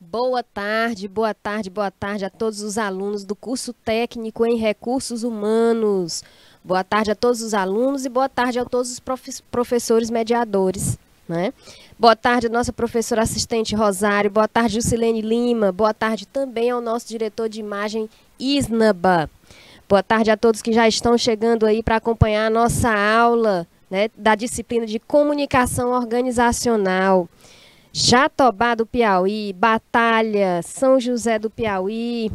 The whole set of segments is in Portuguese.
Boa tarde, boa tarde, boa tarde a todos os alunos do curso técnico em recursos humanos. Boa tarde a todos os alunos e boa tarde a todos os professores mediadores, né? Boa tarde a nossa professora assistente Rosário, boa tarde Jusilene Lima, boa tarde também ao nosso diretor de imagem Isnaba. Boa tarde a todos que já estão chegando aí para acompanhar a nossa aula, né, da disciplina de comunicação organizacional. Jatobá do Piauí, Batalha, São José do Piauí.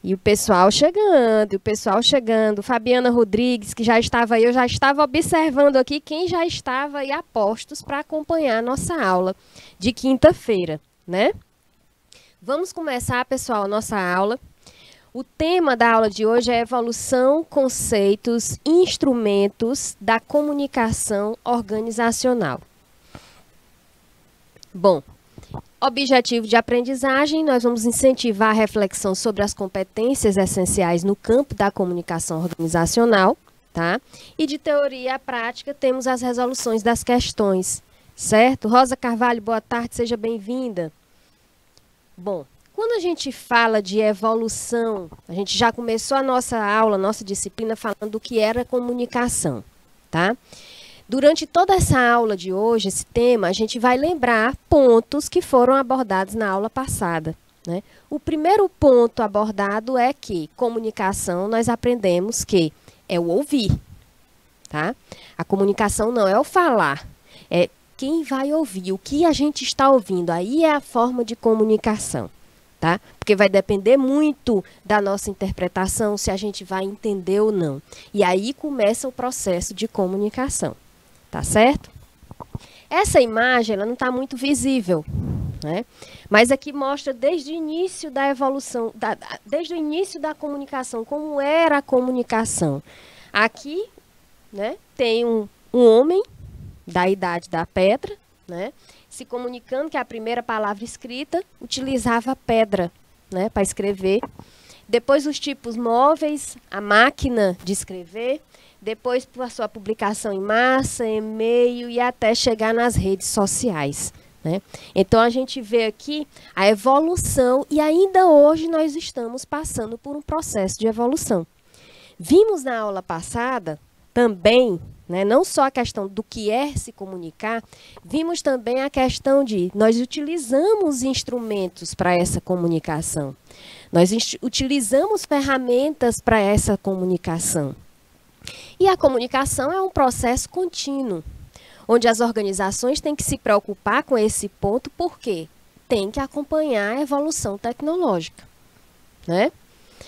E o pessoal chegando, Fabiana Rodrigues, que já estava aí, eu já estava observando aqui quem já estava aí a postos para acompanhar a nossa aula de quinta-feira, né? Vamos começar, pessoal, a nossa aula. O tema da aula de hoje é evolução, conceitos e instrumentos da comunicação organizacional. Bom, objetivo de aprendizagem, nós vamos incentivar a reflexão sobre as competências essenciais no campo da comunicação organizacional, tá? E de teoria à prática temos as resoluções das questões, certo? Rosa Carvalho, boa tarde, seja bem-vinda. Bom, quando a gente fala de evolução, a gente já começou a nossa aula, nossa disciplina falando do que era comunicação, tá? Durante toda essa aula de hoje, esse tema, a gente vai lembrar pontos que foram abordados na aula passada, né? O primeiro ponto abordado é que comunicação, nós aprendemos que é o ouvir, tá? A comunicação não é o falar, é quem vai ouvir, o que a gente está ouvindo, aí é a forma de comunicação, tá? Porque vai depender muito da nossa interpretação, se a gente vai entender ou não. E aí começa o processo de comunicação. Tá certo? Essa imagem, ela não está muito visível, né? Mas aqui mostra desde o início da evolução, desde o início da comunicação, como era a comunicação. Aqui, né, tem um homem da idade da pedra, né, se comunicando que a primeira palavra escrita utilizava a pedra, né, para escrever. Depois os tipos móveis, a máquina de escrever. Depois a sua publicação em massa, e-mail e até chegar nas redes sociais, né? Então a gente vê aqui a evolução e ainda hoje nós estamos passando por um processo de evolução. Vimos na aula passada também, né, não só a questão do que é se comunicar, vimos também a questão de nós utilizamos instrumentos para essa comunicação. Nós utilizamos ferramentas para essa comunicação. E a comunicação é um processo contínuo, onde as organizações têm que se preocupar com esse ponto, porque tem que acompanhar a evolução tecnológica, né?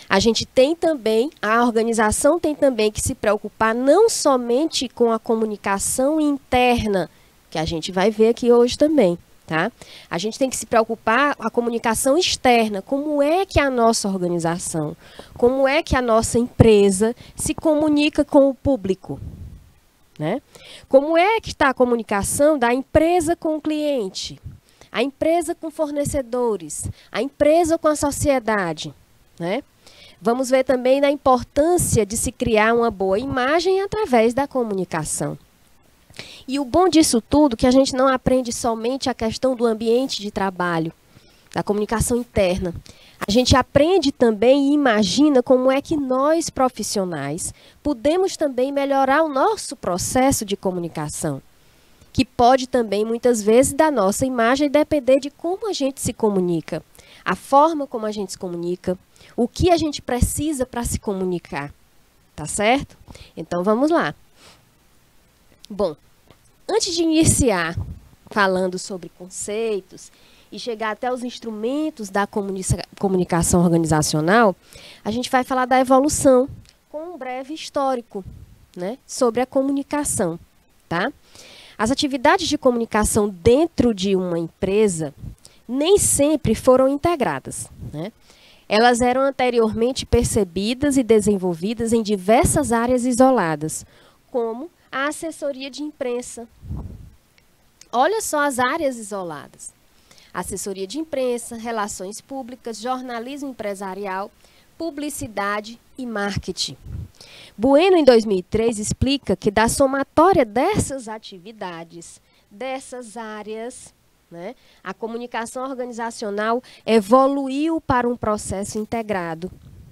A organização tem também que se preocupar não somente com a comunicação interna, que a gente vai ver aqui hoje também, tá? A gente tem que se preocupar com a comunicação externa, como é que a nossa organização, como é que a nossa empresa se comunica com o público, né? Como é que está a comunicação da empresa com o cliente, a empresa com fornecedores, a empresa com a sociedade, né? Vamos ver também da importância de se criar uma boa imagem através da comunicação. E o bom disso tudo é que a gente não aprende somente a questão do ambiente de trabalho, da comunicação interna. A gente aprende também e imagina como é que nós, profissionais, podemos também melhorar o nosso processo de comunicação, que pode também, muitas vezes, da nossa imagem depender de como a gente se comunica, a forma como a gente se comunica, o que a gente precisa para se comunicar, tá certo? Então, vamos lá. Bom, antes de iniciar falando sobre conceitos e chegar até os instrumentos da comunicação organizacional, a gente vai falar da evolução com um breve histórico, né, sobre a comunicação, tá? As atividades de comunicação dentro de uma empresa nem sempre foram integradas, né? Elas eram anteriormente percebidas e desenvolvidas em diversas áreas isoladas, como a assessoria de imprensa. Olha só as áreas isoladas. Assessoria de imprensa, relações públicas, jornalismo empresarial, publicidade e marketing. Bueno, em 2003, explica que da somatória dessas atividades, dessas áreas, né, a comunicação organizacional evoluiu para um processo integrado,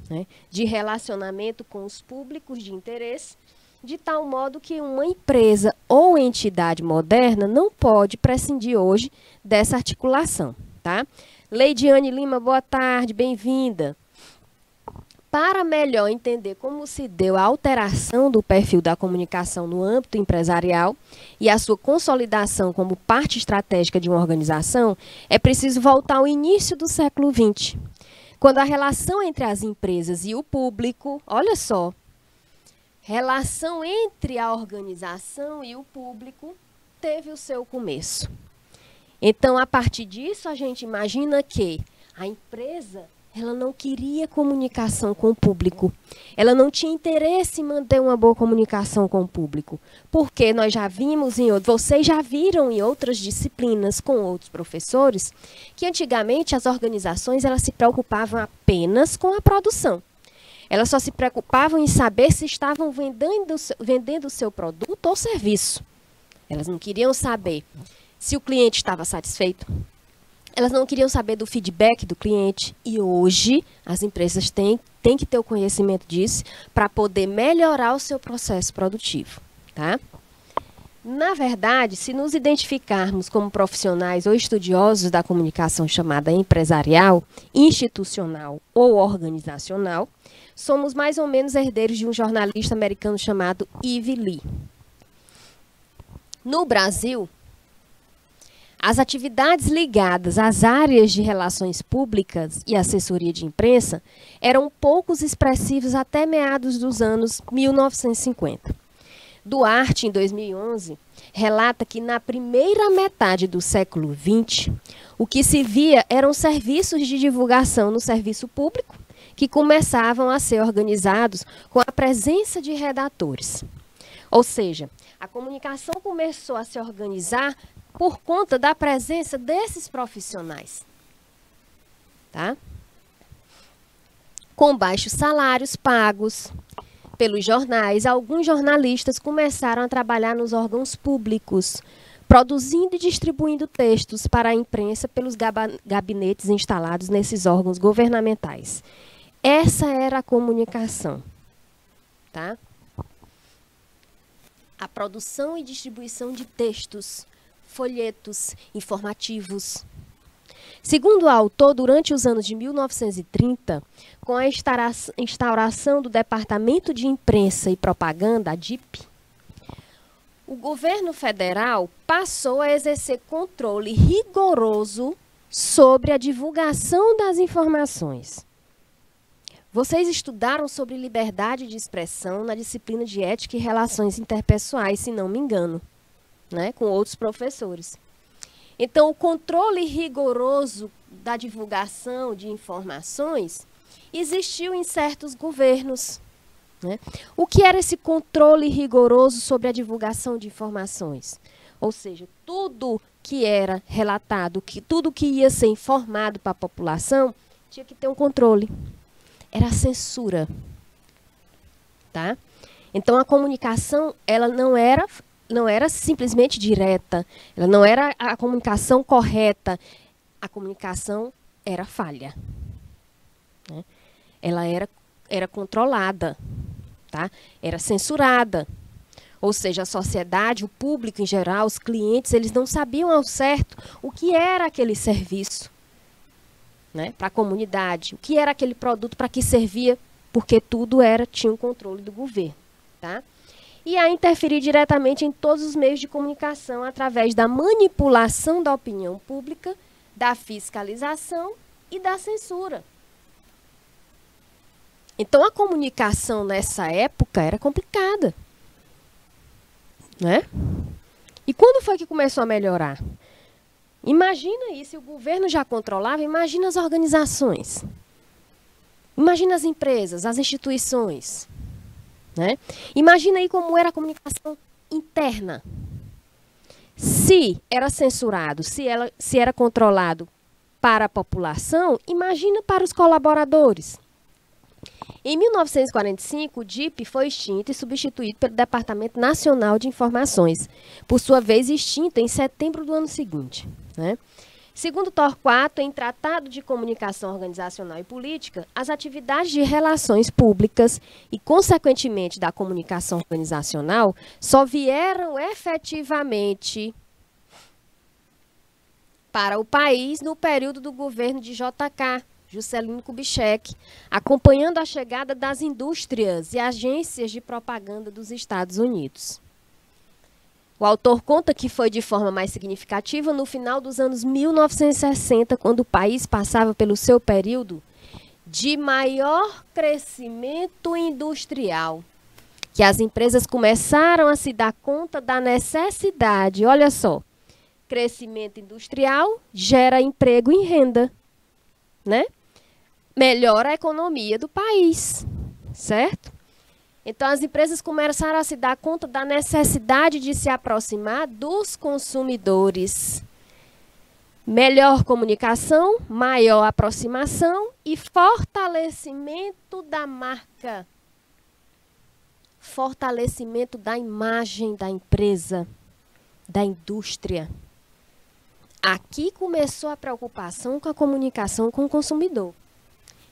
né, de relacionamento com os públicos de interesse, de tal modo que uma empresa ou entidade moderna não pode prescindir hoje dessa articulação. Tá? Leidiane Lima, boa tarde, bem-vinda. Para melhor entender como se deu a alteração do perfil da comunicação no âmbito empresarial e a sua consolidação como parte estratégica de uma organização, é preciso voltar ao início do século XX, quando a relação entre as empresas e o público, olha só, relação entre a organização e o público teve o seu começo. Então, a partir disso, a gente imagina que a empresa ela não queria comunicação com o público. Ela não tinha interesse em manter uma boa comunicação com o público. Porque nós já vimos, vocês já viram em outras disciplinas com outros professores, que antigamente as organizações elas se preocupavam apenas com a produção. Elas só se preocupavam em saber se estavam vendendo o seu produto ou serviço. Elas não queriam saber se o cliente estava satisfeito. Elas não queriam saber do feedback do cliente. E hoje as empresas têm que ter o conhecimento disso para poder melhorar o seu processo produtivo. Tá? Na verdade, se nos identificarmos como profissionais ou estudiosos da comunicação chamada empresarial, institucional ou organizacional, somos mais ou menos herdeiros de um jornalista americano chamado Ivy Lee. No Brasil, as atividades ligadas às áreas de relações públicas e assessoria de imprensa eram poucos expressivos até meados dos anos 1950. Duarte, em 2011, relata que na primeira metade do século XX, o que se via eram serviços de divulgação no serviço público, que começavam a ser organizados com a presença de redatores. Ou seja, a comunicação começou a se organizar por conta da presença desses profissionais. Tá? Com baixos salários pagos pelos jornais, alguns jornalistas começaram a trabalhar nos órgãos públicos, produzindo e distribuindo textos para a imprensa pelos gabinetes instalados nesses órgãos governamentais. Essa era a comunicação. Tá? A produção e distribuição de textos, folhetos informativos. Segundo o autor, durante os anos de 1930, com a instauração do Departamento de Imprensa e Propaganda, a DIP, o governo federal passou a exercer controle rigoroso sobre a divulgação das informações. Vocês estudaram sobre liberdade de expressão na disciplina de Ética e Relações Interpessoais, se não me engano, né, com outros professores. Então, o controle rigoroso da divulgação de informações existiu em certos governos. Né? O que era esse controle rigoroso sobre a divulgação de informações? Ou seja, tudo que era relatado, tudo que ia ser informado para a população, tinha que ter um controle. Era a censura. Tá? Então, a comunicação ela não era simplesmente direta, ela não era a comunicação correta, a comunicação era falha. Né? Ela era controlada, tá? Era censurada. Ou seja, a sociedade, o público em geral, os clientes, eles não sabiam ao certo o que era aquele serviço, né, para a comunidade, o que era aquele produto, para que servia, porque tudo tinha um controle do governo. Tá? E a interferir diretamente em todos os meios de comunicação através da manipulação da opinião pública, da fiscalização e da censura. Então, a comunicação nessa época era complicada. Né? E quando foi que começou a melhorar? Imagina isso, se o governo já controlava, imagina as organizações. Imagina as empresas, as instituições, né? Imagina aí como era a comunicação interna. Se era censurado, se era controlado para a população, imagina para os colaboradores. Em 1945, o DIP foi extinto e substituído pelo Departamento Nacional de Informações, por sua vez extinto em setembro do ano seguinte, né? Segundo Torquato, em Tratado de Comunicação Organizacional e Política, as atividades de relações públicas e, consequentemente, da comunicação organizacional só vieram efetivamente para o país no período do governo de J.K., Juscelino Kubitschek, acompanhando a chegada das indústrias e agências de propaganda dos Estados Unidos. O autor conta que foi de forma mais significativa no final dos anos 1960, quando o país passava pelo seu período de maior crescimento industrial, que as empresas começaram a se dar conta da necessidade. Olha só, crescimento industrial gera emprego e renda, né? Melhora a economia do país, certo? Então, as empresas começaram a se dar conta da necessidade de se aproximar dos consumidores. Melhor comunicação, maior aproximação e fortalecimento da marca. Fortalecimento da imagem da empresa, da indústria. Aqui começou a preocupação com a comunicação com o consumidor.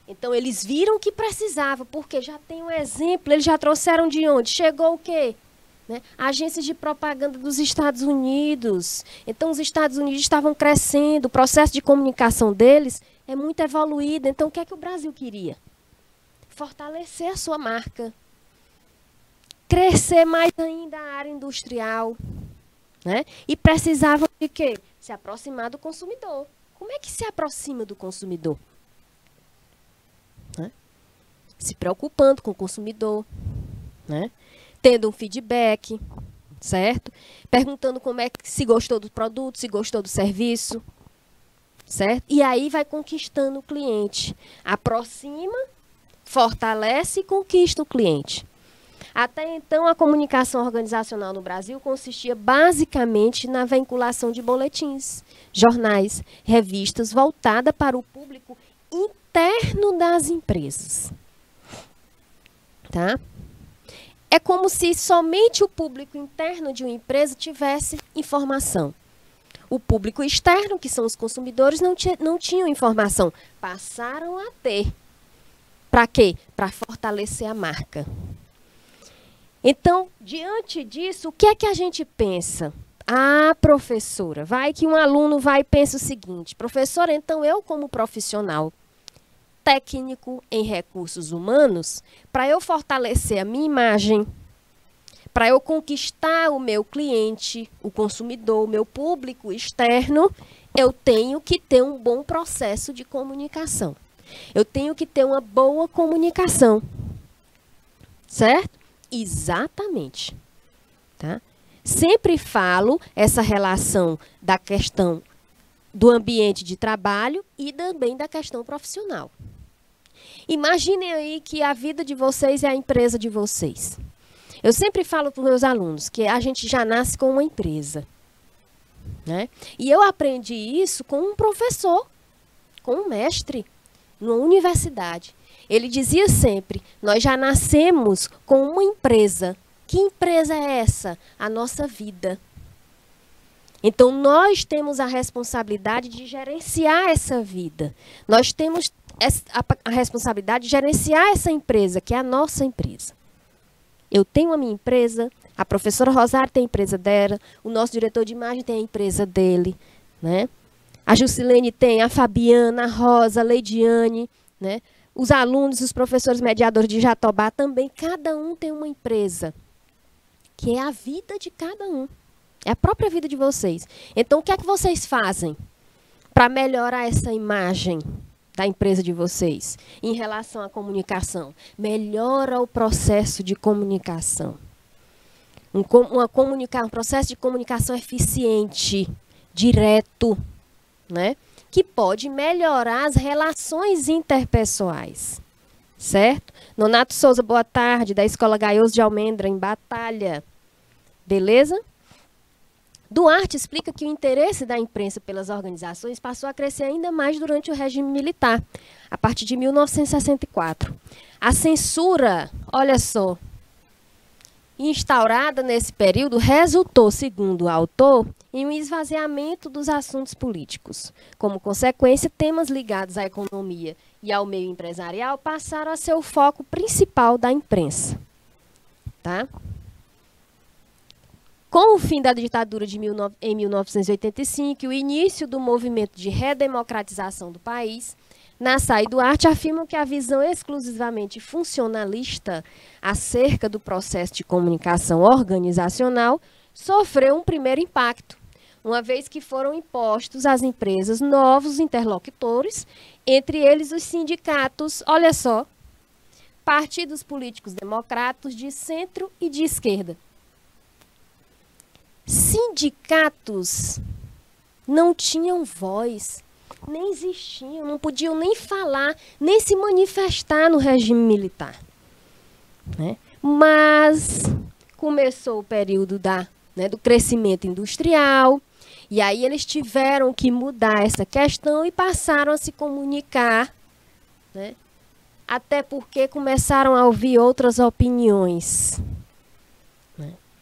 Então, eles viram que precisava, porque já tem um exemplo, eles já trouxeram de onde? Chegou o quê? Né? Agências de propaganda dos Estados Unidos. Então, os Estados Unidos estavam crescendo, o processo de comunicação deles é muito evoluído. Então, o que é que o Brasil queria? Fortalecer a sua marca. Crescer mais ainda a área industrial. Né? E precisavam de quê? Se aproximar do consumidor. Como é que se aproxima do consumidor? Se preocupando com o consumidor, né? Tendo um feedback, certo? Perguntando como é que se gostou do produto, se gostou do serviço, certo? E aí vai conquistando o cliente. Aproxima, fortalece e conquista o cliente. Até então, a comunicação organizacional no Brasil consistia basicamente na vinculação de boletins, jornais, revistas voltada para o público interno das empresas. Tá? É como se somente o público interno de uma empresa tivesse informação. O público externo, que são os consumidores, não tinham informação. Passaram a ter. Para quê? Para fortalecer a marca. Então, diante disso, o que é que a gente pensa? Ah, professora, vai que um aluno vai e pensa o seguinte: professora, então eu como profissional técnico em recursos humanos, para eu fortalecer a minha imagem, para eu conquistar o meu cliente, o consumidor, o meu público externo, eu tenho que ter um bom processo de comunicação. Eu tenho que ter uma boa comunicação. Certo? Exatamente. Tá? Sempre falo essa relação da questão do ambiente de trabalho e também da questão profissional. Imaginem aí que a vida de vocês é a empresa de vocês. Eu sempre falo para os meus alunos que a gente já nasce com uma empresa. Né? E eu aprendi isso com um professor, com um mestre, numa universidade. Ele dizia sempre, nós já nascemos com uma empresa. Que empresa é essa? A nossa vida. Então, nós temos a responsabilidade de gerenciar essa vida. Nós temos a responsabilidade de gerenciar essa empresa, que é a nossa empresa. Eu tenho a minha empresa, a professora Rosário tem a empresa dela, o nosso diretor de imagem tem a empresa dele, né? A Juscelene tem, a Fabiana, a Rosa, a Leidiane, né? Os alunos, os professores mediadores de Jatobá também, cada um tem uma empresa, que é a vida de cada um. É a própria vida de vocês. Então, o que é que vocês fazem para melhorar essa imagem da empresa de vocês em relação à comunicação? Melhora o processo de comunicação. Um processo de comunicação eficiente, direto, né? Que pode melhorar as relações interpessoais. certo? Nonato Souza, boa tarde, da Escola Gaioso de Almendra, em Batalha. Beleza? Duarte explica que o interesse da imprensa pelas organizações passou a crescer ainda mais durante o regime militar, a partir de 1964. A censura, olha só, instaurada nesse período, resultou, segundo o autor, em um esvaziamento dos assuntos políticos. Como consequência, temas ligados à economia e ao meio empresarial passaram a ser o foco principal da imprensa. Tá? Com o fim da ditadura em 1985 e o início do movimento de redemocratização do país, Nassar e Duarte afirmam que a visão exclusivamente funcionalista acerca do processo de comunicação organizacional sofreu um primeiro impacto, uma vez que foram impostos às empresas novos interlocutores, entre eles os sindicatos, olha só, partidos políticos democratas de centro e de esquerda. Sindicatos não tinham voz, nem existiam, não podiam nem falar, nem se manifestar no regime militar. Né? Mas começou o período do crescimento industrial, e aí eles tiveram que mudar essa questão e passaram a se comunicar, né? Até porque começaram a ouvir outras opiniões.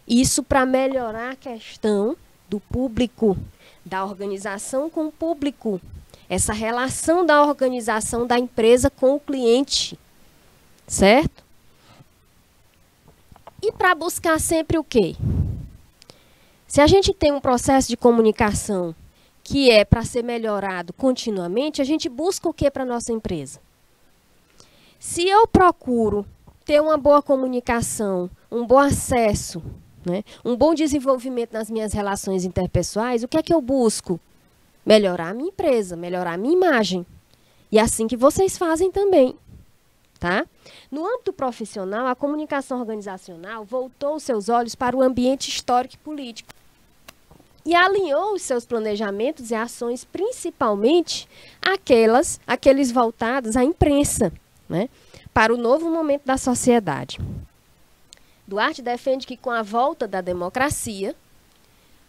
Isso para melhorar a questão do público, da organização com o público. Essa relação da organização da empresa com o cliente. Certo? E para buscar sempre o quê? Se a gente tem um processo de comunicação que é para ser melhorado continuamente, a gente busca o quê para a nossa empresa? Se eu procuro ter uma boa comunicação, um bom acesso, né, um bom desenvolvimento nas minhas relações interpessoais, o que é que eu busco? Melhorar a minha empresa, melhorar a minha imagem. E é assim que vocês fazem também. Tá? No âmbito profissional, a comunicação organizacional voltou os seus olhos para o ambiente histórico e político. E alinhou os seus planejamentos e ações, principalmente aqueles voltados à imprensa, né, para o novo momento da sociedade. Duarte defende que com a volta da democracia,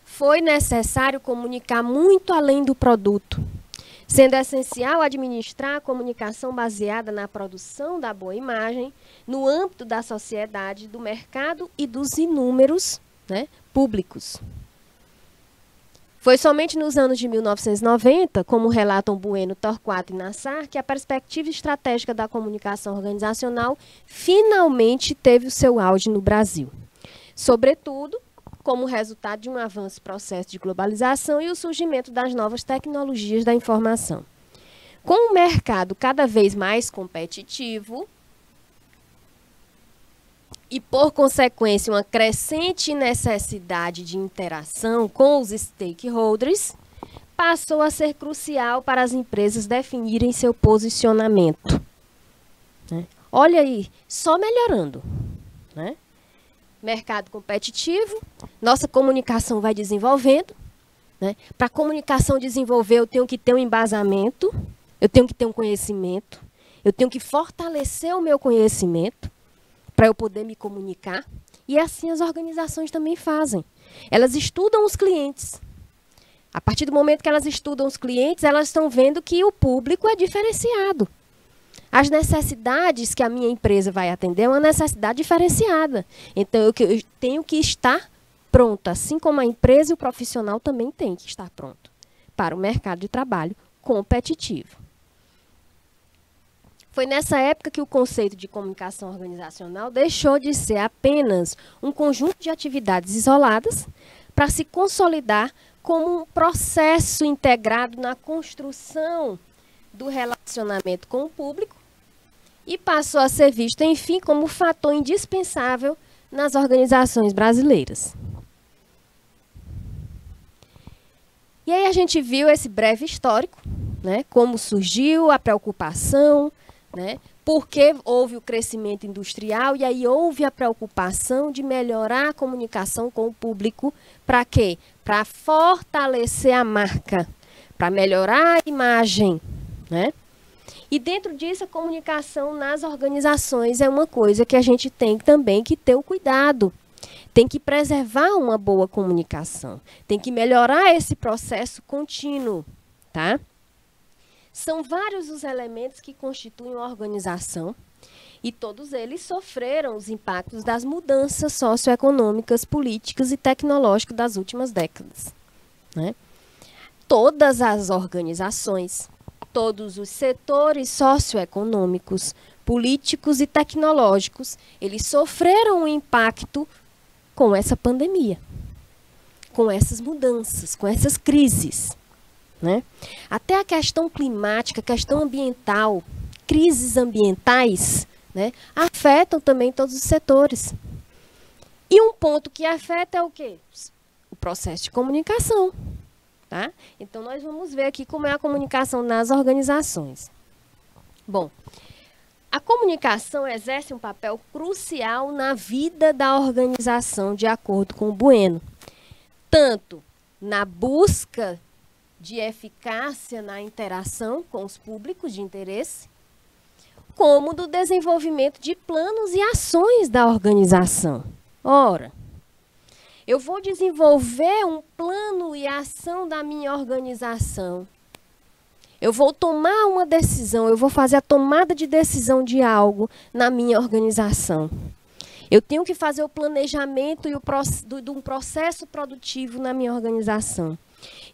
foi necessário comunicar muito além do produto, sendo essencial administrar a comunicação baseada na produção da boa imagem, no âmbito da sociedade, do mercado e dos inúmeros, né, públicos. Foi somente nos anos de 1990, como relatam Bueno, Torquato e Nassar, que a perspectiva estratégica da comunicação organizacional finalmente teve o seu auge no Brasil. Sobretudo, como resultado de um avanço processo de globalização e o surgimento das novas tecnologias da informação. Com o mercado cada vez mais competitivo e, por consequência, uma crescente necessidade de interação com os stakeholders, passou a ser crucial para as empresas definirem seu posicionamento. Né? Olha aí, só melhorando. Né? Mercado competitivo, nossa comunicação vai desenvolvendo. Né? Para a comunicação desenvolver, eu tenho que ter um embasamento, eu tenho que ter um conhecimento, eu tenho que fortalecer o meu conhecimento para eu poder me comunicar. E assim as organizações também fazem. Elas estudam os clientes. A partir do momento que elas estudam os clientes, elas estão vendo que o público é diferenciado. As necessidades que a minha empresa vai atender é uma necessidade diferenciada. Então, eu tenho que estar pronto, assim como a empresa e o profissional também tem que estar pronto para o mercado de trabalho competitivo. Foi nessa época que o conceito de comunicação organizacional deixou de ser apenas um conjunto de atividades isoladas para se consolidar como um processo integrado na construção do relacionamento com o público e passou a ser visto, enfim, como um fator indispensável nas organizações brasileiras. E aí a gente viu esse breve histórico, né, como surgiu a preocupação, né, porque houve o crescimento industrial e aí houve a preocupação de melhorar a comunicação com o público. Para quê? Para fortalecer a marca, para melhorar a imagem, né? E dentro disso, a comunicação nas organizações é uma coisa que a gente tem também que ter o cuidado. Tem que preservar uma boa comunicação. Tem que melhorar esse processo contínuo, tá? São vários os elementos que constituem uma organização e todos eles sofreram os impactos das mudanças socioeconômicas, políticas e tecnológicas das últimas décadas, né? Todas as organizações, todos os setores socioeconômicos, políticos e tecnológicos, eles sofreram um impacto com essa pandemia, com essas mudanças, com essas crises, né? Até a questão climática, a questão ambiental, crises ambientais, né, afetam também todos os setores. E um ponto que afeta é o quê? O processo de comunicação. Tá? Então, nós vamos ver aqui como é a comunicação nas organizações. Bom, a comunicação exerce um papel crucial na vida da organização, de acordo com o Bueno, tanto na busca de eficácia na interação com os públicos de interesse, como do desenvolvimento de planos e ações da organização. Ora, eu vou desenvolver um plano e ação da minha organização. Eu vou tomar uma decisão, eu vou fazer a tomada de decisão de algo na minha organização. Eu tenho que fazer o planejamento de um processo produtivo na minha organização.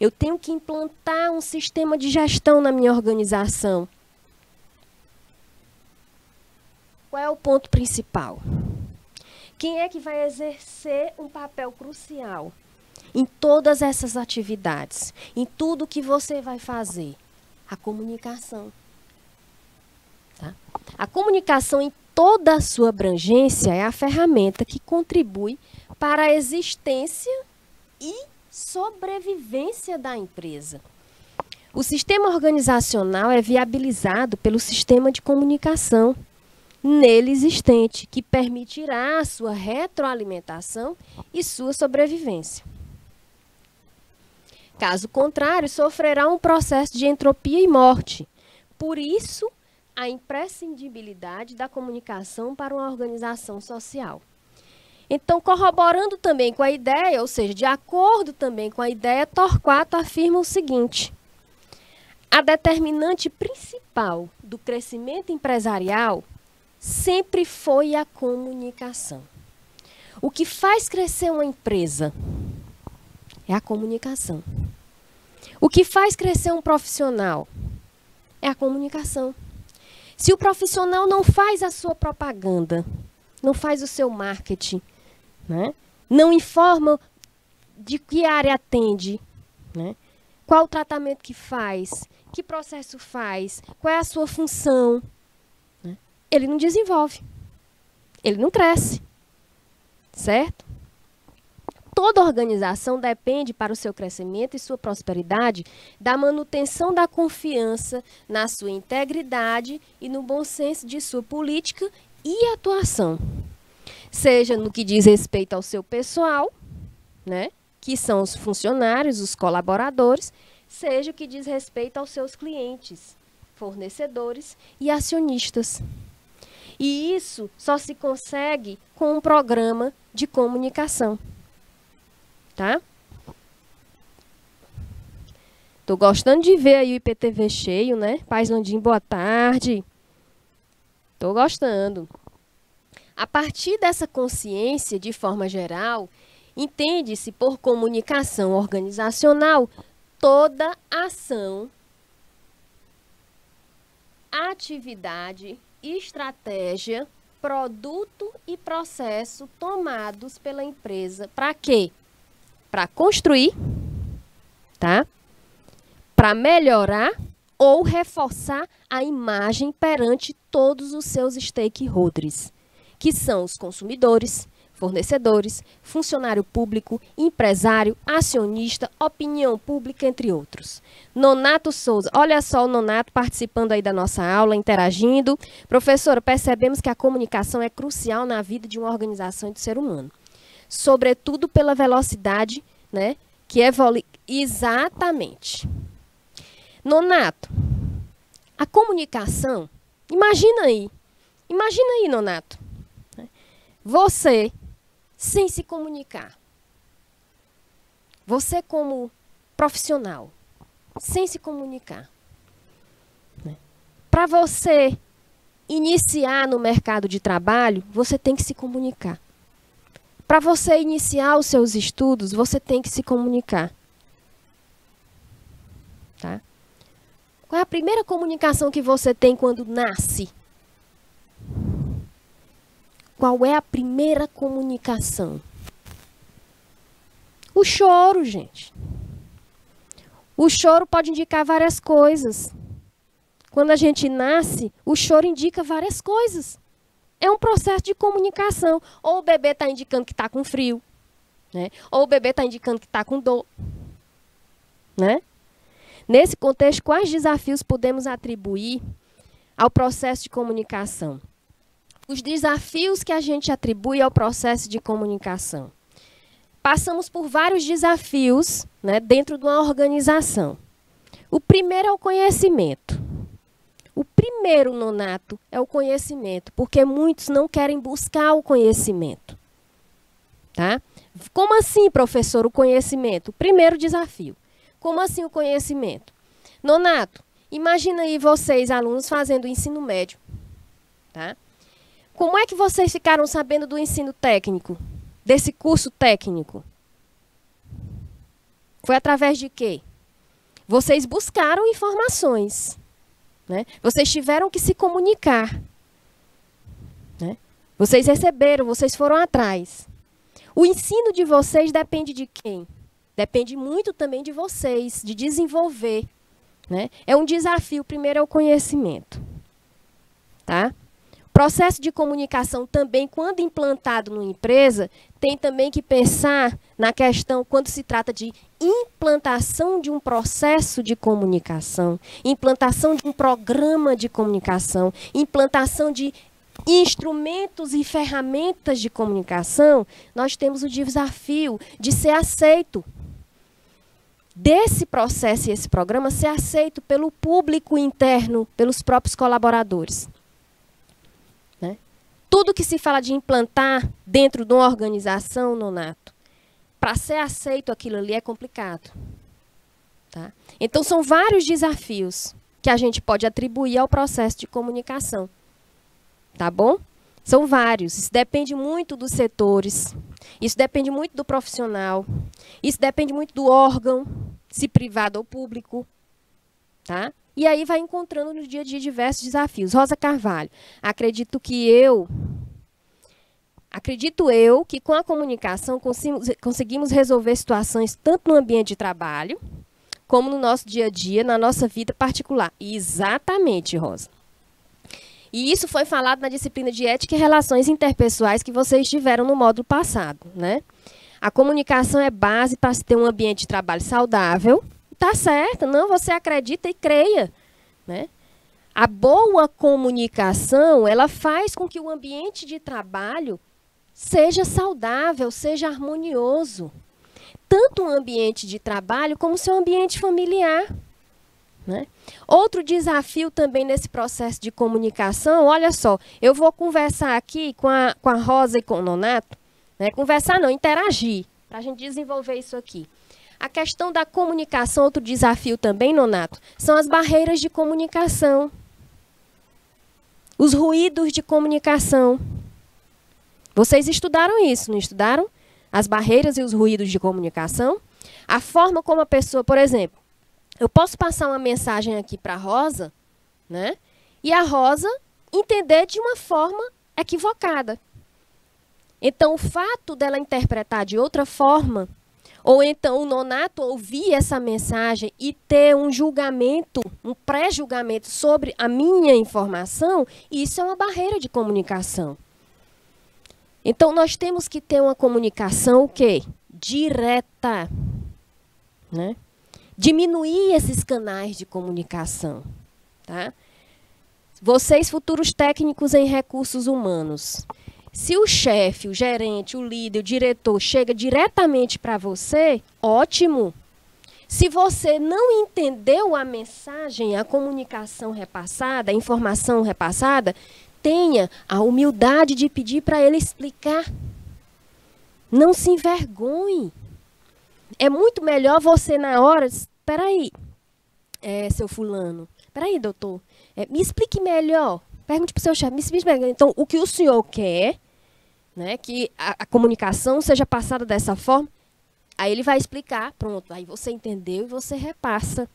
Eu tenho que implantar um sistema de gestão na minha organização. Qual é o ponto principal? Quem é que vai exercer um papel crucial em todas essas atividades, em tudo que você vai fazer? A comunicação. Tá? A comunicação em toda a sua abrangência é a ferramenta que contribui para a existência e sobrevivência da empresa. O sistema organizacional é viabilizado pelo sistema de comunicação nele existente, que permitirá a sua retroalimentação e sua sobrevivência. Caso contrário, sofrerá um processo de entropia e morte. Por isso, a imprescindibilidade da comunicação para uma organização social. Então, corroborando também com a ideia, ou seja, de acordo também com a ideia, Torquato afirma o seguinte: a determinante principal do crescimento empresarial sempre foi a comunicação. O que faz crescer uma empresa é a comunicação. O que faz crescer um profissional é a comunicação. Se o profissional não faz a sua propaganda, não faz o seu marketing, né, não informa de que área atende, né, qual o tratamento que faz, que processo faz, qual é a sua função, ele não desenvolve, ele não cresce, certo? Toda organização depende para o seu crescimento e sua prosperidade da manutenção da confiança na sua integridade e no bom senso de sua política e atuação. Seja no que diz respeito ao seu pessoal, né, que são os funcionários, os colaboradores, seja o que diz respeito aos seus clientes, fornecedores e acionistas. E isso só se consegue com um programa de comunicação. Tá? Tô gostando de ver aí o IPTV cheio, né? Paz Landim, boa tarde. Tô gostando. A partir dessa consciência, de forma geral, entende-se por comunicação organizacional toda ação, atividade, estratégia, produto e processo tomados pela empresa. Para quê? Para construir, tá? Para melhorar ou reforçar a imagem perante todos os seus stakeholders, que são os consumidores, fornecedores, funcionário público, empresário, acionista, opinião pública, entre outros. Nonato Souza, olha só o Nonato participando aí da nossa aula, interagindo. Professora, percebemos que a comunicação é crucial na vida de uma organização e do ser humano. Sobretudo pela velocidade, né, que evolui. Exatamente. Nonato, A comunicação, imagina aí, Nonato, você sem se comunicar, você como profissional, sem se comunicar, para você iniciar no mercado de trabalho, você tem que se comunicar. Para você iniciar os seus estudos, você tem que se comunicar. Tá? Qual é a primeira comunicação que você tem quando nasce? Qual é a primeira comunicação? O choro, gente. O choro pode indicar várias coisas. Quando a gente nasce, o choro indica várias coisas. É um processo de comunicação. Ou o bebê está indicando que está com frio, né? Ou o bebê está indicando que está com dor, né? Nesse contexto, quais desafios podemos atribuir ao processo de comunicação? Os desafios que a gente atribui ao processo de comunicação. Passamos por vários desafios, né, dentro de uma organização. O primeiro é o conhecimento. O primeiro, Nonato, é o conhecimento, porque muitos não querem buscar o conhecimento. Tá? Como assim, professor, o conhecimento? O primeiro desafio. Como assim o conhecimento? Nonato, imagina aí vocês, alunos, fazendo o ensino médio. Tá? Como é que vocês ficaram sabendo do ensino técnico? Desse curso técnico? Foi através de quê? Vocês buscaram informações. Né? Vocês tiveram que se comunicar. Né? Vocês receberam, vocês foram atrás. O ensino de vocês depende de quem? Depende muito também de vocês, de desenvolver. Né? É um desafio, primeiro é o conhecimento. Tá? O processo de comunicação também, quando implantado numa empresa, tem também que pensar na questão, quando se trata de implantação de um processo de comunicação, implantação de um programa de comunicação, implantação de instrumentos e ferramentas de comunicação, nós temos o desafio de ser aceito. Desse processo e esse programa ser aceito pelo público interno, pelos próprios colaboradores. Né? Tudo que se fala de implantar dentro de uma organização, Nonato, para ser aceito aquilo ali é complicado. Tá? Então, são vários desafios que a gente pode atribuir ao processo de comunicação. Tá bom? São vários. Isso depende muito dos setores. Isso depende muito do profissional. Isso depende muito do órgão, se privado ou público. Tá? E aí vai encontrando no dia a dia diversos desafios. Rosa Carvalho, acredito eu que com a comunicação conseguimos resolver situações tanto no ambiente de trabalho, como no nosso dia a dia, na nossa vida particular. Exatamente, Rosa. E isso foi falado na disciplina de Ética e Relações Interpessoais que vocês tiveram no módulo passado, né? A comunicação é base para se ter um ambiente de trabalho saudável. Tá certo, não, você acredita e creia, né? A boa comunicação, ela faz com que o ambiente de trabalho seja saudável, seja harmonioso. Tanto o ambiente de trabalho como o seu ambiente familiar. Né? Outro desafio também nesse processo de comunicação, olha só, eu vou conversar aqui com a Rosa e com o Nonato, né? Conversar não, interagir, para a gente desenvolver isso aqui. A questão da comunicação, outro desafio também, Nonato, são as barreiras de comunicação. Os ruídos de comunicação. Vocês estudaram isso, não estudaram? As barreiras e os ruídos de comunicação. A forma como a pessoa, por exemplo, eu posso passar uma mensagem aqui para a Rosa, né? E a Rosa entender de uma forma equivocada. Então, o fato dela interpretar de outra forma, ou então o Nonato ouvir essa mensagem e ter um julgamento, um pré-julgamento sobre a minha informação, isso é uma barreira de comunicação. Então, nós temos que ter uma comunicação o quê? Direta, né? Diminuir esses canais de comunicação. Tá? Vocês, futuros técnicos em recursos humanos, se o chefe, o gerente, o líder, o diretor chega diretamente para você, ótimo. Se você não entendeu a mensagem, a comunicação repassada, a informação repassada, tenha a humildade de pedir para ele explicar. Não se envergonhe. É muito melhor você na hora... Espera aí, seu fulano. Espera aí, doutor. Me explique melhor. Pergunte para o seu chefe. Me explique melhor. Então, o que o senhor quer, né, que a comunicação seja passada dessa forma, aí ele vai explicar, pronto, aí você entendeu e você repassa.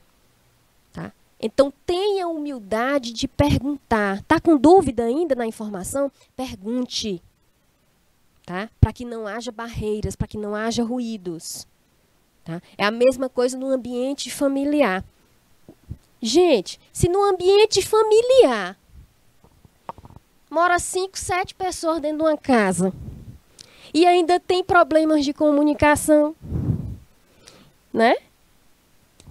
Tá? Então, tenha humildade de perguntar. Está com dúvida ainda na informação? Pergunte. Tá? Para que não haja barreiras, para que não haja ruídos. Tá? É a mesma coisa no ambiente familiar. Gente, se no ambiente familiar mora 5, 7 pessoas dentro de uma casa e ainda tem problemas de comunicação, né?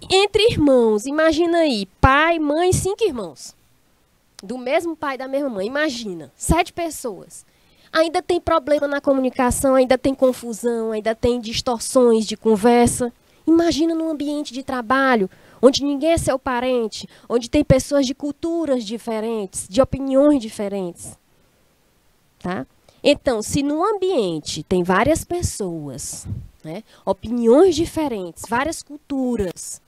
Entre irmãos, imagina aí, pai, mãe, 5 irmãos. Do mesmo pai e da mesma mãe, imagina, 7 pessoas. Ainda tem problema na comunicação, ainda tem confusão, ainda tem distorções de conversa. Imagina num ambiente de trabalho, onde ninguém é seu parente, onde tem pessoas de culturas diferentes, de opiniões diferentes. Tá? Então, se no ambiente tem várias pessoas, né, opiniões diferentes, várias culturas,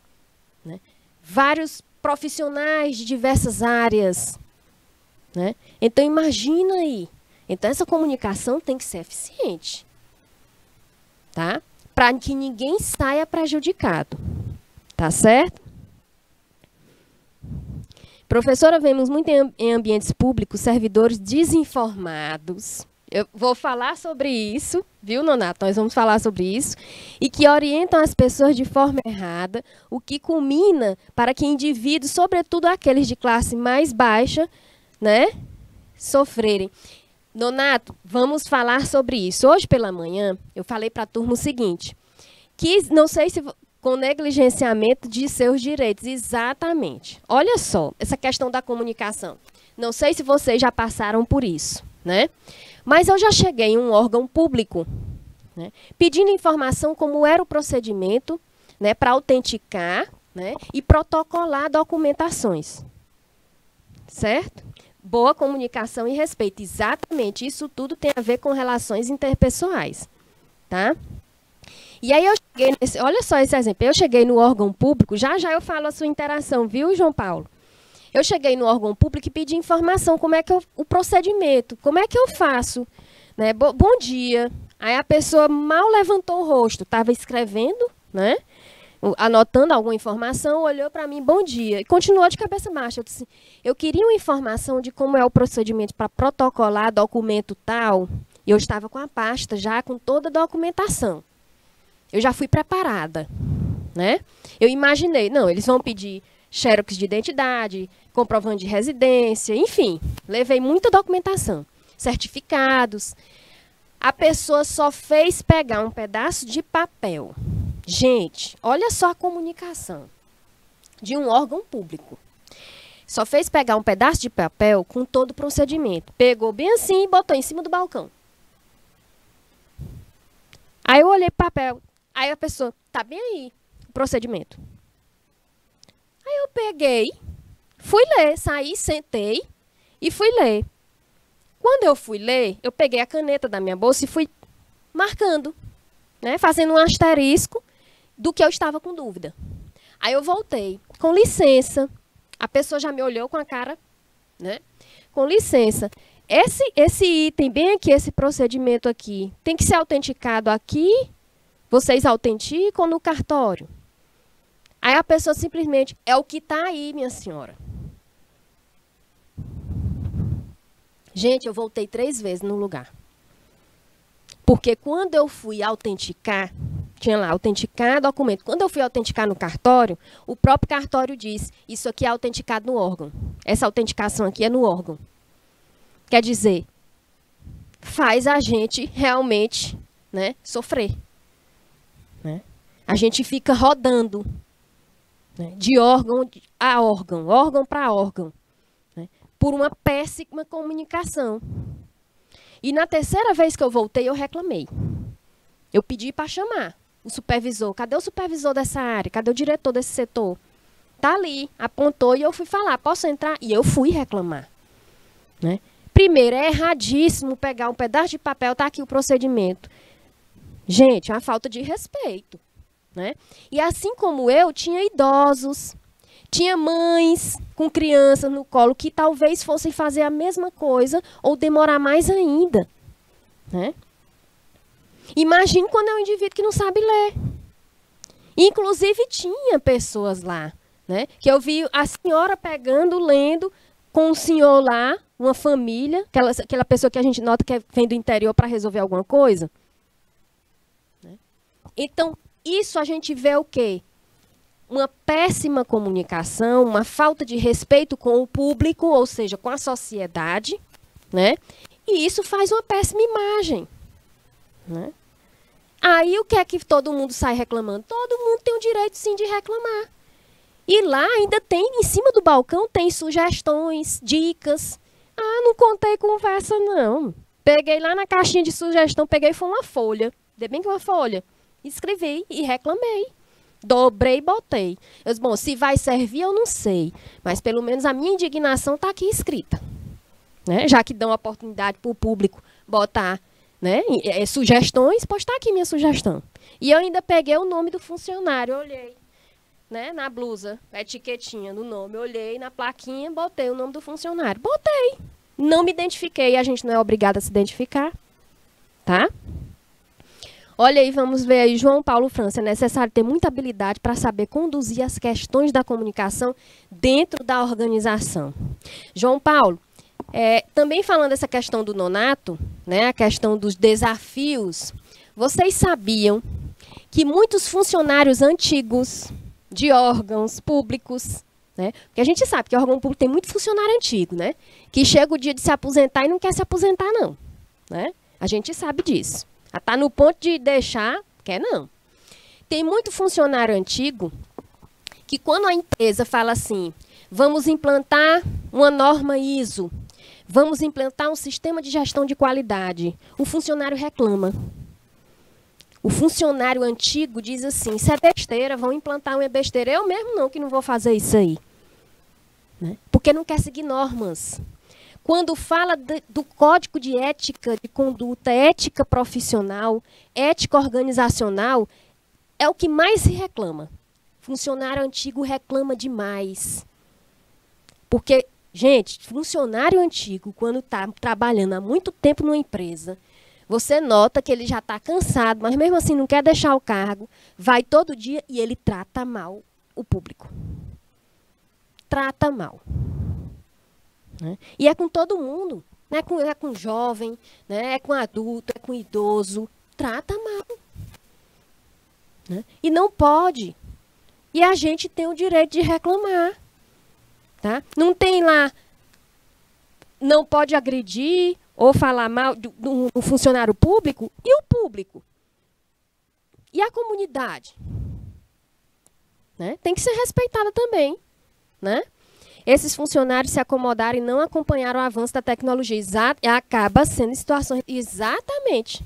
né, vários profissionais de diversas áreas, né, então imagina aí. Então, essa comunicação tem que ser eficiente, tá? Para que ninguém saia prejudicado. Tá certo? Professora, vemos muito em ambientes públicos servidores desinformados. Eu vou falar sobre isso, viu, Nonato? Nós vamos falar sobre isso. E que orientam as pessoas de forma errada, o que culmina para que indivíduos, sobretudo aqueles de classe mais baixa, né, sofrerem. Nonato, vamos falar sobre isso. Hoje pela manhã, eu falei para a turma o seguinte, que não sei se... com negligenciamento de seus direitos. Exatamente. Olha só, essa questão da comunicação. Não sei se vocês já passaram por isso, né? Mas eu já cheguei em um órgão público, né, pedindo informação como era o procedimento, né, para autenticar, né, e protocolar documentações. Certo? Boa comunicação e respeito. Exatamente. Isso tudo tem a ver com relações interpessoais. Tá? E aí eu cheguei nesse, olha só esse exemplo, eu cheguei no órgão público, já eu falo a sua interação, viu, João Paulo? Eu cheguei no órgão público e pedi informação, como é que o procedimento, como é que eu faço? Né? Bom dia. Aí a pessoa mal levantou o rosto, estava escrevendo, né? Anotando alguma informação, olhou para mim, bom dia, e continuou de cabeça baixa. Eu disse, eu queria uma informação de como é o procedimento para protocolar documento tal, e eu estava com a pasta já com toda a documentação. Eu já fui preparada, né? Eu imaginei, não, eles vão pedir xerox de identidade, comprovante de residência, enfim, levei muita documentação, certificados. A pessoa só fez pegar um pedaço de papel. Gente, olha só a comunicação de um órgão público. Só fez pegar um pedaço de papel com todo o procedimento. Pegou bem assim e botou em cima do balcão. Aí eu olhei para o papel. Aí a pessoa, tá bem aí o procedimento. Aí eu peguei, fui ler, saí, sentei e fui ler. Quando eu fui ler, eu peguei a caneta da minha bolsa e fui marcando, né, fazendo um asterisco do que eu estava com dúvida. Aí eu voltei, com licença, a pessoa já me olhou com a cara, né, com licença, esse item bem aqui, esse procedimento aqui, tem que ser autenticado aqui, vocês autenticam no cartório? Aí a pessoa simplesmente, é o que está aí, minha senhora. Gente, eu voltei 3 vezes no lugar. Porque quando eu fui autenticar, tinha lá, autenticar documento. Quando eu fui autenticar no cartório, o próprio cartório diz, isso aqui é autenticado no órgão. Essa autenticação aqui é no órgão. Quer dizer, faz a gente realmente, né, sofrer. Né? A gente fica rodando, né, de órgão a órgão, órgão para órgão, né, por uma péssima comunicação. E na terceira vez que eu voltei, eu reclamei. Eu pedi para chamar. o supervisor? Cadê o supervisor dessa área? Cadê o diretor desse setor? Tá ali, apontou e eu fui falar, posso entrar? E eu fui reclamar. Né? Primeiro, é erradíssimo pegar um pedaço de papel, tá aqui o procedimento. Gente, é uma falta de respeito. Né? E assim como eu, tinha idosos, tinha mães com crianças no colo que talvez fossem fazer a mesma coisa ou demorar mais ainda. Né? Imagine quando é um indivíduo que não sabe ler. Inclusive, tinha pessoas lá, né, que eu vi a senhora pegando, lendo, com o senhor lá, uma família, aquela pessoa que a gente nota que vem do interior para resolver alguma coisa. Né? Então, isso a gente vê o quê? Uma péssima comunicação, uma falta de respeito com o público, ou seja, com a sociedade, né? E isso faz uma péssima imagem. Né? Aí o que é que todo mundo sai reclamando? Todo mundo tem o direito, sim, de reclamar. E lá ainda tem, em cima do balcão, tem sugestões, dicas. Ah, não contei conversa, não. Peguei lá na caixinha de sugestão, peguei foi uma folha. Dei bem que uma folha. Escrevi e reclamei. Dobrei e botei. Eu disse, bom, se vai servir, eu não sei. Mas pelo menos a minha indignação está aqui escrita. Né? Já que dão oportunidade para o público botar, né, sugestões, pode estar aqui minha sugestão. E eu ainda peguei o nome do funcionário, olhei, né, na blusa, a etiquetinha do nome, olhei na plaquinha, botei o nome do funcionário. Botei. Não me identifiquei, a gente não é obrigado a se identificar. Tá? Olha aí, vamos ver aí, João Paulo França. É necessário ter muita habilidade para saber conduzir as questões da comunicação dentro da organização. João Paulo, também falando dessa questão do nonato, né, a questão dos desafios, vocês sabiam que muitos funcionários antigos de órgãos públicos, né, porque a gente sabe que órgão público tem muito funcionário antigo, né, que chega o dia de se aposentar e não quer se aposentar, não. Né? A gente sabe disso. Está no ponto de deixar, quer não. Tem muito funcionário antigo que quando a empresa fala assim, vamos implantar uma norma ISO, vamos implantar um sistema de gestão de qualidade, o funcionário reclama. O funcionário antigo diz assim, isso é besteira, vão implantar uma besteira. Eu mesmo não, que não vou fazer isso aí. Né? Porque não quer seguir normas. Quando fala do código de ética, de conduta, ética profissional, ética organizacional, é o que mais se reclama. Funcionário antigo reclama demais. Porque, gente, funcionário antigo, quando está trabalhando há muito tempo numa empresa, você nota que ele já está cansado, mas mesmo assim não quer deixar o cargo, vai todo dia e ele trata mal o público. Trata mal. Né? E é com todo mundo, né? É com jovem, né? É com adulto, é com idoso, trata mal. Né? E não pode. E a gente tem o direito de reclamar. Tá? Não tem lá, não pode agredir ou falar mal do funcionário público. E o público? E a comunidade? Né? Tem que ser respeitada também. Né? Esses funcionários se acomodaram e não acompanharam o avanço da tecnologia. Acaba sendo situações... Exatamente.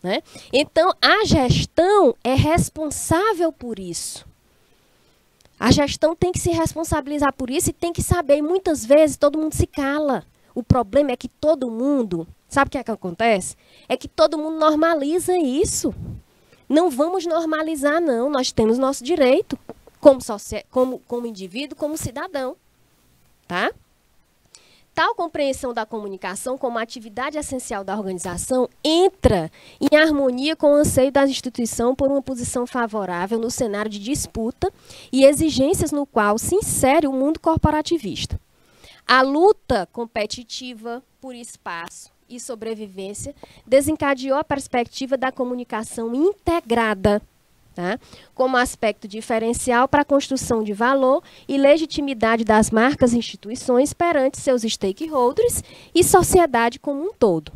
Né? Então, a gestão é responsável por isso. A gestão tem que se responsabilizar por isso e tem que saber. E muitas vezes todo mundo se cala. O problema é que todo mundo... Sabe o que é que acontece? É que todo mundo normaliza isso. Não vamos normalizar, não. Nós temos nosso direito como indivíduo, como cidadão. Tá? Tal compreensão da comunicação como atividade essencial da organização entra em harmonia com o anseio da instituição por uma posição favorável no cenário de disputa e exigências no qual se insere o mundo corporativista. A luta competitiva por espaço e sobrevivência desencadeou a perspectiva da comunicação integrada, tá? Como aspecto diferencial para a construção de valor e legitimidade das marcas e instituições perante seus stakeholders e sociedade como um todo.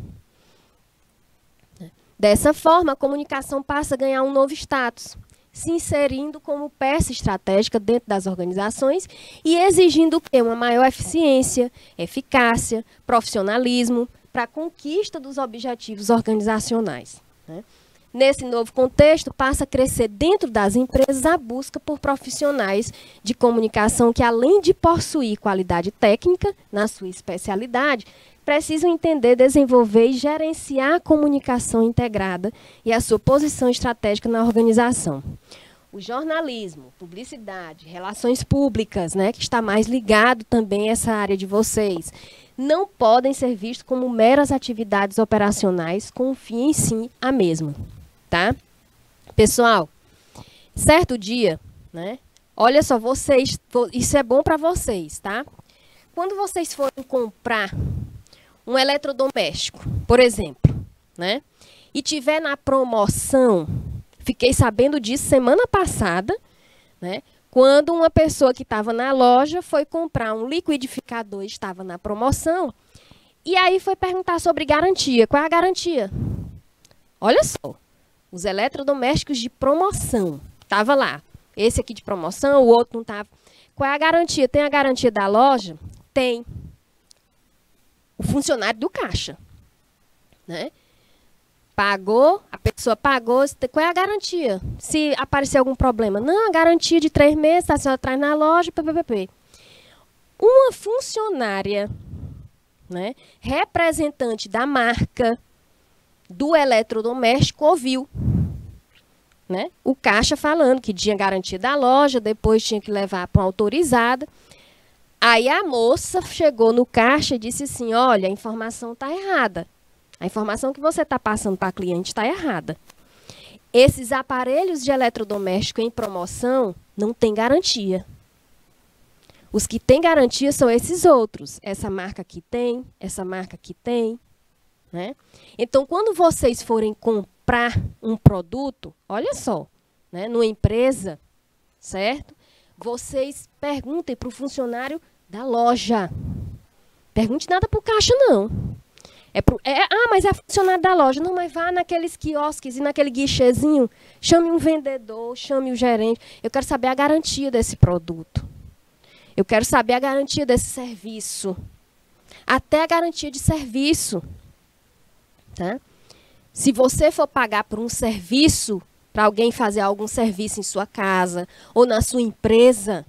Dessa forma, a comunicação passa a ganhar um novo status, se inserindo como peça estratégica dentro das organizações e exigindo o quê? Uma maior eficiência, eficácia, profissionalismo para a conquista dos objetivos organizacionais. Né? Nesse novo contexto, passa a crescer dentro das empresas a busca por profissionais de comunicação que, além de possuir qualidade técnica na sua especialidade, precisam entender, desenvolver e gerenciar a comunicação integrada e a sua posição estratégica na organização. O jornalismo, publicidade, relações públicas, né, que está mais ligado também a essa área de vocês, não podem ser vistos como meras atividades operacionais com o fim em si a mesma. Tá? Pessoal, certo dia, né? Olha só, vocês, isso é bom para vocês, tá? Quando vocês forem comprar um eletrodoméstico, por exemplo, né? E tiver na promoção, fiquei sabendo disso semana passada, né? Quando uma pessoa que estava na loja foi comprar um liquidificador, estava na promoção, e aí foi perguntar sobre garantia. Qual é a garantia? Olha só. Os eletrodomésticos de promoção. Estava lá. Esse aqui de promoção, o outro não estava. Qual é a garantia? Tem a garantia da loja? Tem. O funcionário do caixa. Né? Pagou, a pessoa pagou. Qual é a garantia? Se aparecer algum problema. Não, a garantia de 3 meses, a senhora traz na loja, ppp. Uma funcionária, né, representante da marca do eletrodoméstico ouviu, né, o caixa falando que tinha garantia da loja, depois tinha que levar para uma autorizada. Aí a moça chegou no caixa e disse assim, olha, a informação está errada. A informação que você está passando para a cliente está errada. Esses aparelhos de eletrodoméstico em promoção não têm garantia. Os que têm garantia são esses outros. Essa marca aqui tem, essa marca aqui tem. Né? Então, quando vocês forem comprar um produto, olha só, né, numa empresa, certo? Vocês perguntem para o funcionário da loja. Pergunte nada para o caixa, não. Mas é funcionário da loja. Não, mas vá naqueles quiosques e naquele guichezinho, chame um vendedor, chame o gerente. Eu quero saber a garantia desse produto. Eu quero saber a garantia desse serviço. Até a garantia de serviço. Tá? Se você for pagar por um serviço, para alguém fazer algum serviço em sua casa ou na sua empresa,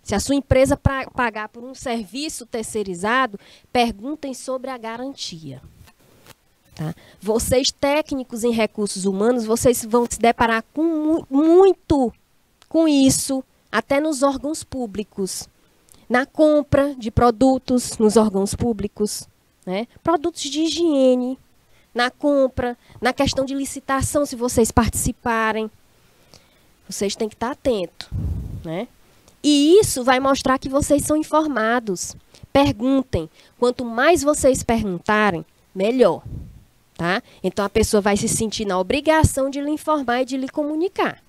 se a sua empresa pagar por um serviço terceirizado, perguntem sobre a garantia. Tá? Vocês, técnicos em recursos humanos, vocês vão se deparar com muito com isso, até nos órgãos públicos. Na compra de produtos nos órgãos públicos, né? Produtos de higiene, na compra, na questão de licitação, se vocês participarem. Vocês têm que estar atentos, né? E isso vai mostrar que vocês são informados. Perguntem. Quanto mais vocês perguntarem, melhor. Tá? Então, a pessoa vai se sentir na obrigação de lhe informar e de lhe comunicar.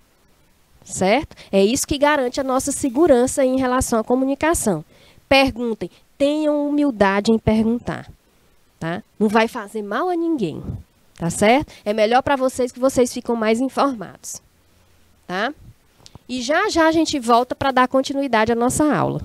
Certo? É isso que garante a nossa segurança em relação à comunicação. Perguntem. Tenham humildade em perguntar. Tá? Não vai fazer mal a ninguém. Tá certo? É melhor para vocês que vocês ficam mais informados. Tá? E já já a gente volta para dar continuidade à nossa aula.